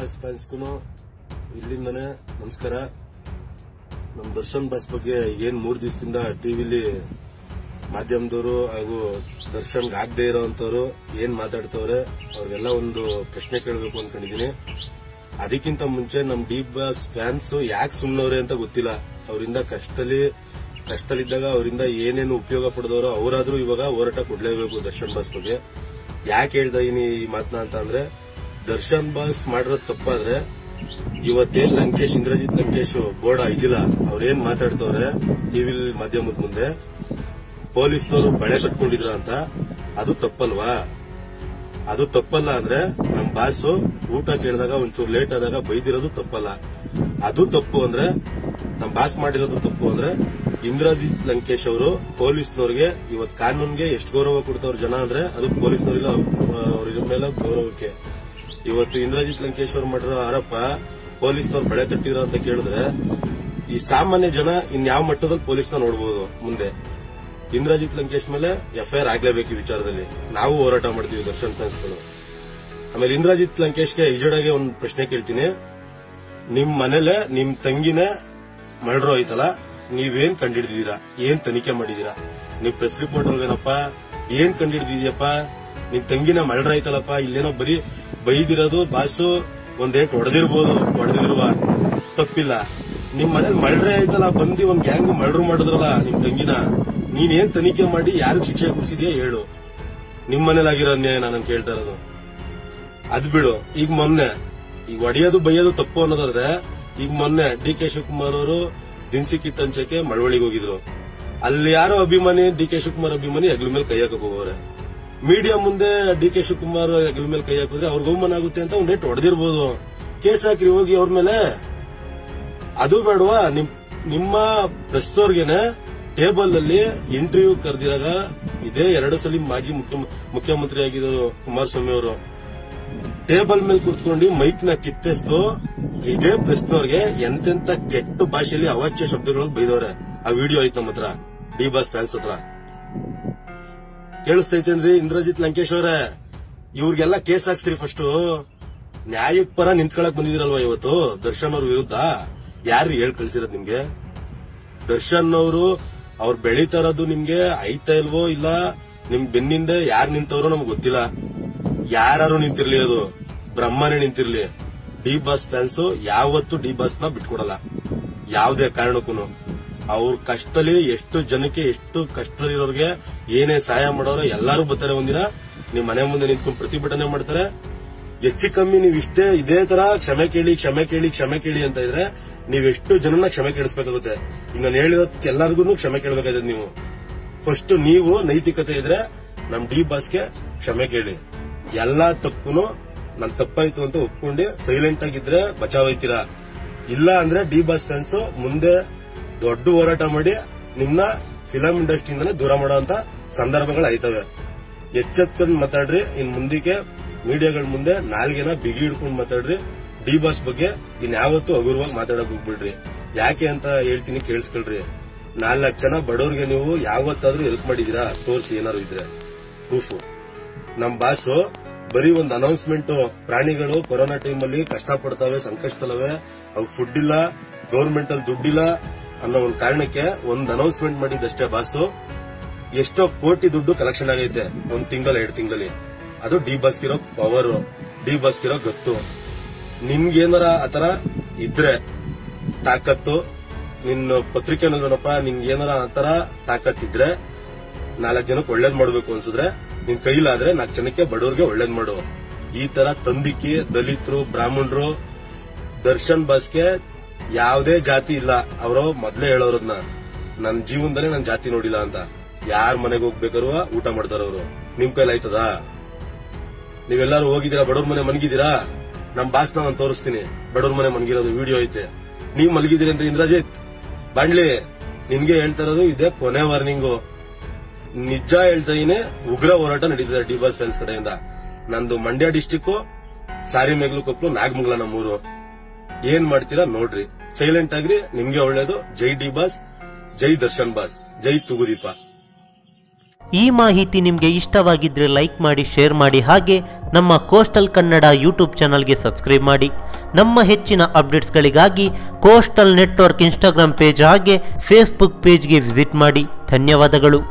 Boss ಫ್ಯಾನ್ಸ್ಗೂ ಇಲ್ಲಿಂದನೇ ನಮಸ್ಕಾರ. ನಮ್ ದರ್ಶನ್ ಬಾಸ್ ಬಗ್ಗೆ ಏನ್ 3 ದಿವಸದಿಂದ ಟಿವಿಲಿ ಮಾಧ್ಯಮದವರು ಹಾಗೂ ದರ್ಶನ್ಗೆ ಆಗದೆ ಇರೋಂತವ್ರು ಏನ್ ಮಾತಾಡ್ತವ್ರೆ ಅವ್ರಿಗೆಲ್ಲ ಒಂದು ಪ್ರಶ್ನೆ ಕೇಳಬೇಕು ಅನ್ಕೊಂಡಿದೀನಿ. ಅದಕ್ಕಿಂತ ಮುಂಚೆ ನಮ್ ಡಿ ಬಾಸ್ ಫ್ಯಾನ್ಸ್ ಯಾಕೆ ಸುಮ್ಮನವ್ರೆ ಅಂತ ಗೊತ್ತಿಲ್ಲ. ಅವರಿಂದ ಕಷ್ಟದಲ್ಲಿದ್ದಾಗ ಅವರಿಂದ ಏನೇನು ಉಪಯೋಗ ಪಡೆದವರು ಅವರಾದ್ರೂ ಇವಾಗ ಹೋರಾಟ ಕೊಡ್ಲೇಬೇಕು ದರ್ಶನ್ ಬಾಸ್ ಬಗ್ಗೆ. ಯಾಕೆ ಹೇಳ್ತಾ ಇದೀನಿ ಈ ಮಾತನ್ನ ಅಂತ ಅಂದ್ರೆ, ದರ್ಶನ್ ಬಾಸ್ ಮಾಡಿರೋದು ತಪ್ಪಾದ್ರೆ ಇವತ್ತೇನ್ ಇಂದ್ರಜಿತ್ ಲಂಕೇಶ್ ಬೋರ್ಡ್ ಐಜಿಲ್ಲ ಅವ್ರೇನ್ ಮಾತಾಡ್ತವ್ರೆ ಟಿವಿ ಮಾಧ್ಯಮದ ಮುಂದೆ ಪೊಲೀಸ್ನವರು ಬಳೆ ಕಟ್ಕೊಂಡಿದ್ರ ಅಂತ, ಅದು ತಪ್ಪಲ್ವಾ? ಅದು ತಪ್ಪಲ್ಲ ಅಂದ್ರೆ ನಮ್ ಬಾಸು ಊಟ ಕೇಳಿದಾಗ ಒಂಚೂರು ಲೇಟ್ ಆದಾಗ ಬೈದಿರೋದು ತಪ್ಪಲ್ಲ. ಅದು ತಪ್ಪು ಅಂದ್ರೆ ನಮ್ ಬಾಸ್ ಮಾಡಿರೋದು ತಪ್ಪು ಅಂದ್ರೆ ಇಂದ್ರಜಿತ್ ಲಂಕೇಶ್ ಅವರು ಪೊಲೀಸ್ನವ್ರಿಗೆ ಇವತ್ತು ಕಾನೂನ್ಗೆ ಎಷ್ಟು ಗೌರವ ಕೊಡ್ತವ್ರ ಜನ ಅಂದ್ರೆ ಅದು ಪೊಲೀಸ್ನವ್ರಿಲ್ಲ ಅವ್ರ ಮೇಲೆ ಗೌರವಕ್ಕೆ. ಇವತ್ತು ಇಂದ್ರಜಿತ್ ಲಂಕೇಶ್ ಅವರು ಮಾಡಿರೋ ಆರೋಪ ಪೊಲೀಸ್ನವ್ರು ಬಳೆ ತಟ್ಟಿರೋ ಅಂತ ಕೇಳಿದ್ರೆ ಈ ಸಾಮಾನ್ಯ ಜನ ಇನ್ಯಾವ ಮಟ್ಟದಲ್ಲಿ ಪೊಲೀಸ್ನ ನೋಡಬಹುದು ಮುಂದೆ. ಇಂದ್ರಜಿತ್ ಲಂಕೇಶ್ ಮೇಲೆ ಎಫ್ಐಆರ್ ಆಗ್ಲೇಬೇಕು ಈ ವಿಚಾರದಲ್ಲಿ. ನಾವು ಹೋರಾಟ ಮಾಡ್ತೀವಿ ದರ್ಶನ್ ಫ್ಯಾನ್ಸ್ಗಳು. ಆಮೇಲೆ ಇಂದ್ರಜಿತ್ ಲಂಕೇಶ್ಗೆ ಇಜಡಾಗೆ ಒಂದು ಪ್ರಶ್ನೆ ಕೇಳ್ತೀನಿ. ನಿಮ್ ಮನೇಲೆ ನಿಮ್ ತಂಗಿನೇ ಮರ್ಡರ್ ಆಯ್ತಲ್ಲ, ನೀವೇನ್ ಕಂಡಿಡಿದೀರಾ? ಏನ್ ತನಿಖೆ ಮಾಡಿದೀರಾ? ನೀವ್ ಪ್ರೆಸ್ ರಿಪೋರ್ಟ್ ಅಲ್ವೇನಪ್ಪ, ಏನ್ ಕಂಡಿಡಿದೀಯಪ್ಪ? ನಿಮ್ ತಂಗಿನ ಮರ್ಡರ್ ಆಯ್ತಲ್ಲಪ್ಪ, ಇಲ್ಲೇನೋ ಬರೀ ಬೈದಿರೋದು ಬಾಸು ಒಂದೇಟ್ ಹೊಡೆದಿರುವ ತಪ್ಪಿಲ್ಲ. ನಿಮ್ ಮನೇಲಿ ಮರ್ಡರ್ ಆಯ್ತಲ್ಲ, ಬಂದಿ ಒಂದ್ ಗ್ಯಾಂಗ್ ಮರ್ಡರ್ ಮಾಡಿದ್ರಲ್ಲ ನಿಮ್ ತಂಗಿನ, ನೀನೇನ್ ತನಿಖೆ ಮಾಡಿ ಯಾರಿಗ್ ಶಿಕ್ಷೆ ಕೊಡಿಸಿದ್ಯಾ ಹೇಳು? ನಿಮ್ ಮನೇಲಾಗಿರೋ ಅನ್ಯಾಯ ನಾನು ಕೇಳ್ತಾ ಇರೋದು. ಅದ್ ಬಿಡು, ಈಗ ಮೊನ್ನೆ ಈಗ ಹೊಡೆಯೋದು ಬೈಯೋದು ತಪ್ಪು ಅನ್ನೋದಾದ್ರೆ, ಈಗ ಮೊನ್ನೆ ಡಿ ಕೆ ಶಿವಕುಮಾರ್ ಅವರು ದಿನಸಿ ಕಿಟ್ ಹಂಚಕ್ಕೆ ಮಳವಳ್ಳಿಗೆ ಹೋಗಿದ್ರು. ಅಲ್ಲಿ ಯಾರೋ ಅಭಿಮಾನಿ ಡಿ ಕೆ ಶಿವಕುಮಾರ್ ಅಭಿಮಾನಿ ಹೆಗ್ಲ ಮೇಲೆ ಕೈ ಹಾಕಕ್ ಹೋಗೋರೆ. ಮೀಡಿಯಾ ಮುಂದೆ ಡಿ ಕೆ ಶಿವಕುಮಾರ್ ಹೆಗ್ಲ ಮೇಲೆ ಕೈ ಹಾಕಿದ್ರೆ ಅವ್ರಿಗೆ ಅವಮಾನ ಆಗುತ್ತೆ ಅಂತ ಒಂದೇಟ್ ಹೊಡೆದಿರ್ಬೋದು. ಕೇಸ್ ಹಾಕ್ರಿ ಹೋಗಿ ಅವ್ರ ಮೇಲೆ. ಅದು ಬೇಡವಾ? ನಿಮ್ಮ ಪ್ರಸ್ತೋರ್ಗೆನೆ ಟೇಬಲ್ ಅಲ್ಲಿ ಇಂಟರ್ವ್ಯೂ ಕರೆದಿರಾಗ ಇದೇ 2 ಸಲ ಮಾಜಿ ಮುಖ್ಯಮಂತ್ರಿ ಆಗಿದ್ದರು ಕುಮಾರಸ್ವಾಮಿ ಅವರು ಟೇಬಲ್ ಮೇಲೆ ಕೂತ್ಕೊಂಡು ಮೈಕ್ ನ ಕಿತ್ತೆಸ್ತು ಇದೇ ಪ್ರೆಸ್ನವ್ರಿಗೆ ಎಂತೆಂತ ಕೆಟ್ಟ ಭಾಷೆಯಲ್ಲಿ ಅವಾಚ್ಯ ಶಬ್ದಗಳು ಬೈದವ್ರೆ. ಆ ವಿಡಿಯೋ ಐತ್ ನಮ್ಮ ಹತ್ರ, ಡಿ ಬಾಸ್ ಫ್ಯಾನ್ಸ್ ಹತ್ರ. ಕೇಳಿಸ್ತೈತೇನ್ರಿ ಇಂದ್ರಜಿತ್ ಲಂಕೇಶ್ ಅವರೇ? ಇವ್ರಿಗೆಲ್ಲ ಕೇಸ್ ಹಾಕ್ಸ್ರಿ. ಫಸ್ಟ್ ನ್ಯಾಯಕ್ ಪರ ನಿಂತ್ಕೊಳಕ್ ಬಂದಿದಿರಲ್ವಾ ಇವತ್ತು ದರ್ಶನ್ ಅವ್ರ ವಿರುದ್ಧ? ಯಾರು ಹೇಳ್ ಕಳ್ಸಿರೋದು ನಿಮ್ಗೆ? ದರ್ಶನ್ ಅವರು ಅವ್ರು ಬೆಳೀತಾ ಇರೋದು ನಿಮ್ಗೆ ಐತಾ ಇಲ್ವೋ ಇಲ್ಲ ನಿಮ್ ಬೆನ್ನಿಂದ ಯಾರು ನಿಂತವ್ರೋ ನಮ್ಗೆ ಗೊತ್ತಿಲ್ಲ. ಯಾರು ನಿಂತಿರ್ಲಿ, ಅದು ಬ್ರಹ್ಮನೇ ನಿಂತಿರ್ಲಿ, ಡಿ ಬಾಸ್ ಫ್ಯಾನ್ಸ್ ಯಾವತ್ತೂ ಡಿ ಬಾಸ್ ನ ಬಿಟ್ಕೊಡಲ್ಲ ಯಾವುದೇ ಕಾರಣಕ್ಕೂ. ಅವ್ರ ಕಷ್ಟದಲ್ಲಿ ಎಷ್ಟು ಜನಕ್ಕೆ, ಎಷ್ಟು ಕಷ್ಟದಲ್ಲಿರೋರ್ಗೆ ಏನೇ ಸಹಾಯ ಮಾಡೋರು ಎಲ್ಲಾರು ಬರ್ತಾರೆ. ಒಂದಿನ ನಿಮ್ ಮನೆ ಮುಂದೆ ನಿಂತ್ಕೊಂಡು ಪ್ರತಿಭಟನೆ ಮಾಡ್ತಾರೆ. ಹೆಚ್ಚು ಕಮ್ಮಿ ನೀವು ಇದೇ ತರ ಕ್ಷಮೆ ಕೇಳಿ ಅಂತ ಇದ್ರೆ ನೀವೆಷ್ಟು ಜನನ ಕ್ಷಮೆ ಕೇಳಿಸ್ಬೇಕಾಗುತ್ತೆ. ಈಗ ನಾನು ಹೇಳಿರೋದಕ್ಕೆ ಎಲ್ಲರಿಗೂ ಕ್ಷಮೆ ಕೇಳಬೇಕಾಗಿದೆ. ನೀವು ಫಸ್ಟ್ ನೀವು ನೈತಿಕತೆ ಇದ್ರೆ ನಮ್ ಡಿ ಬಾಸ್ಗೆ ಕ್ಷಮೆ ಕೇಳಿ. ಎಲ್ಲಾ ತಪ್ಪುನು ನನ್ ತಪ್ಪಾಯ್ತು ಅಂತ ಒಪ್ಕೊಂಡು ಸೈಲೆಂಟ್ ಆಗಿದ್ರೆ ಬಚಾವೈತೀರಾ. ಇಲ್ಲ ಅಂದ್ರೆ ಡಿ ಬಾಸ್ ಫ್ಯಾನ್ಸ್ ಮುಂದೆ ದೊಡ್ಡ ಹೋರಾಟ ಮಾಡಿ ನಿಮ್ನ ಫಿಲಂ ಇಂಡಸ್ಟ್ರಿಯಿಂದನೇ ದೂರ ಮಾಡೋಂತ ಸಂದರ್ಭಗಳು ಆಯ್ತವೆ. ಎಚ್ಚೆತ್ಕೊಂಡು ಮಾತಾಡ್ರಿ. ಇನ್ ಮುಂದಕ್ಕೆ ಮೀಡಿಯಾಗಳ ಮುಂದೆ ನಾಲ್ಗೆನ ಬಿಗಿ ಹಿಡ್ಕೊಂಡು ಮಾತಾಡ್ರಿ. ಡಿ ಬಾಸ್ ಬಗ್ಗೆ ಇನ್ಯಾವತ್ತೂ ಹಗುರವಾಗಿ ಮಾತಾಡಕ್ ಹೋಗ್ಬಿಡ್ರಿ. ಯಾಕೆ ಅಂತ ಹೇಳ್ತೀನಿ, ಕೇಳಿಸ್ಕೊಳ್ರಿ. 4 ಜನ ಬಡವ್ರಿಗೆ ನೀವು ಯಾವತ್ತಾದ್ರೂ ಹೆಲ್ಪ್ ಮಾಡಿದೀರಾ? ತೋರಿಸಿ ಏನಾದ್ರು ಇದ್ರೆ ಪ್ರೂಫ್. ನಮ್ ಬಾಸು ಬರೀ ಒಂದು ಅನೌನ್ಸ್ಮೆಂಟ್, ಪ್ರಾಣಿಗಳು ಕೊರೋನಾ ಟೈಮಲ್ಲಿ ಕಷ್ಟಪಡ್ತಾವೆ, ಸಂಕಷ್ಟದಲ್ಲವೆ, ಅವ್ರು ಫುಡ್ ಇಲ್ಲ, ಗವರ್ಮೆಂಟ್ ಅಲ್ಲಿ ದುಡ್ಡಿಲ್ಲ ಅನ್ನೋ ಒಂದು ಕಾರಣಕ್ಕೆ ಒಂದು ಅನೌನ್ಸ್ಮೆಂಟ್ ಮಾಡಿದ್ದಷ್ಟೇ ಬಾಸು. ಎಷ್ಟೋ ಕೋಟಿ ದುಡ್ಡು ಕಲೆಕ್ಷನ್ ಆಗೈತೆ 1 ತಿಂಗಳು 2 ತಿಂಗಳಲ್ಲಿ. ಅದು ಡಿ ಬಾಸ್ಗಿರೋ ಪವರ್, ಡಿ ಬಾಸ್ಗಿರೋ ಗೊತ್ತು. ನಿಮ್ಗೇನಾರ ಆತರ ಇದ್ರೆ ತಾಕತ್ತು, ನಿನ್ನ ಪತ್ರಿಕೆ ನೋಡಪ್ಪ, ನಿನ್ಗೇನಾರ ಆತರ ತಾಕತ್ತಿದ್ರೆ 4 ಜನಕ್ಕೆ ಒಳ್ಳೇದ್ ಮಾಡ್ಬೇಕು ಅನ್ಸಿದ್ರೆ ನಿನ್ ಕೈಲಾದ್ರೆ 4 ಜನಕ್ಕೆ ಬಡವ್ರಿಗೆ ಒಳ್ಳೇದ್ ಮಾಡು. ಈ ತರ ತಂದಿಕ್ಕಿ ದಲಿತರು, ಬ್ರಾಹ್ಮಣರು, ದರ್ಶನ್ ಬಾಸ್ಗೆ ಯಾವುದೇ ಜಾತಿ ಇಲ್ಲ. ಅವರು ಮೊದ್ಲೇ ಹೇಳೋರದ್ನ, ನನ್ನ ಜೀವನದಲ್ಲಿ ನನ್ ಜಾತಿ ನೋಡಿಲ್ಲ ಅಂತ. ಯಾರ ಮನೆಗೆ ಹೋಗ್ಬೇಕಾರುವ ಊಟ ಮಾಡ್ತಾರ ಅವರು. ನಿಮ್ ಕೈಲಿ ಆಯ್ತದ? ನೀವೆಲ್ಲಾರು ಹೋಗಿದ್ದೀರಾ ಬಡವ್ರ ಮನೆ ಮನ್ಗಿದ್ದೀರಾ? ನಮ್ ಬಾಸ್ನ ನಾನು ತೋರಿಸ್ತೀನಿ, ಬಡವ್ರ ಮನೆ ಮನ್ಗಿರೋದು ವಿಡಿಯೋ ಐತೆ. ನೀವ್ ಮಲ್ಗಿದ್ದೀರೇನ್ರಿ ಇಂದ್ರಜಿತ್ ಬಾಂಡ್ಲಿ? ನಿನ್ಗೆ ಹೇಳ್ತಾ ಇರೋದು ಇದೇ ಕೊನೆ ವಾರ್ನಿಂಗು. ನಿಜ ಹೇಳ್ತಾ ಇದೀನಿ, ಉಗ್ರ ಹೋರಾಟ ನಡೀತಿದೆ ಡಿ ಬಾಸ್ ಫ್ಯಾನ್ಸ್ ಕಡೆಯಿಂದ. ನಂದು ಮಂಡ್ಯ ಡಿಸ್ಟಿಕ್, ಸಾರಿಮೆಗ್ಲುಕೊಪ್ಲು, ನಾಗಮಂಗಲ ನಮ್ಮೂರು. ಏನ್ ಮಾಡ್ತೀರಾ ನೋಡ್ರಿ, ಸೈಲೆಂಟ್ ಆಗ್ರಿ, ನಿಮ್ಗೆ ಒಳ್ಳೇದು. ಜೈ ಡಿ ಬಾಸ್, ಜೈ ದರ್ಶನ್ ಬಾಸ್, ಜೈ ತೂಗುದೀಪ. ಈ ಮಾಹಿತಿ ನಿಮಗೆ ಇಷ್ಟವಾಗಿದ್ರೆ ಲೈಕ್ ಮಾಡಿ, ಶೇರ್ ಮಾಡಿ, ಹಾಗೆ ನಮ್ಮ ಕೋಸ್ಟಲ್ ಕನ್ನಡ ಯೂಟ್ಯೂಬ್ ಚಾನಲ್ಗೆ ಸಬ್ಸ್ಕ್ರೈಬ್ ಮಾಡಿ. ನಮ್ಮ ಹೆಚ್ಚಿನ ಅಪ್ಡೇಟ್ಸ್ಗಳಿಗಾಗಿ ಕೋಸ್ಟಲ್ ನೆಟ್ವರ್ಕ್ ಇನ್ಸ್ಟಾಗ್ರಾಮ್ ಪೇಜ್ ಹಾಗೆ ಫೇಸ್ಬುಕ್ ಪೇಜ್ಗೆ ವಿಸಿಟ್ ಮಾಡಿ. ಧನ್ಯವಾದಗಳು.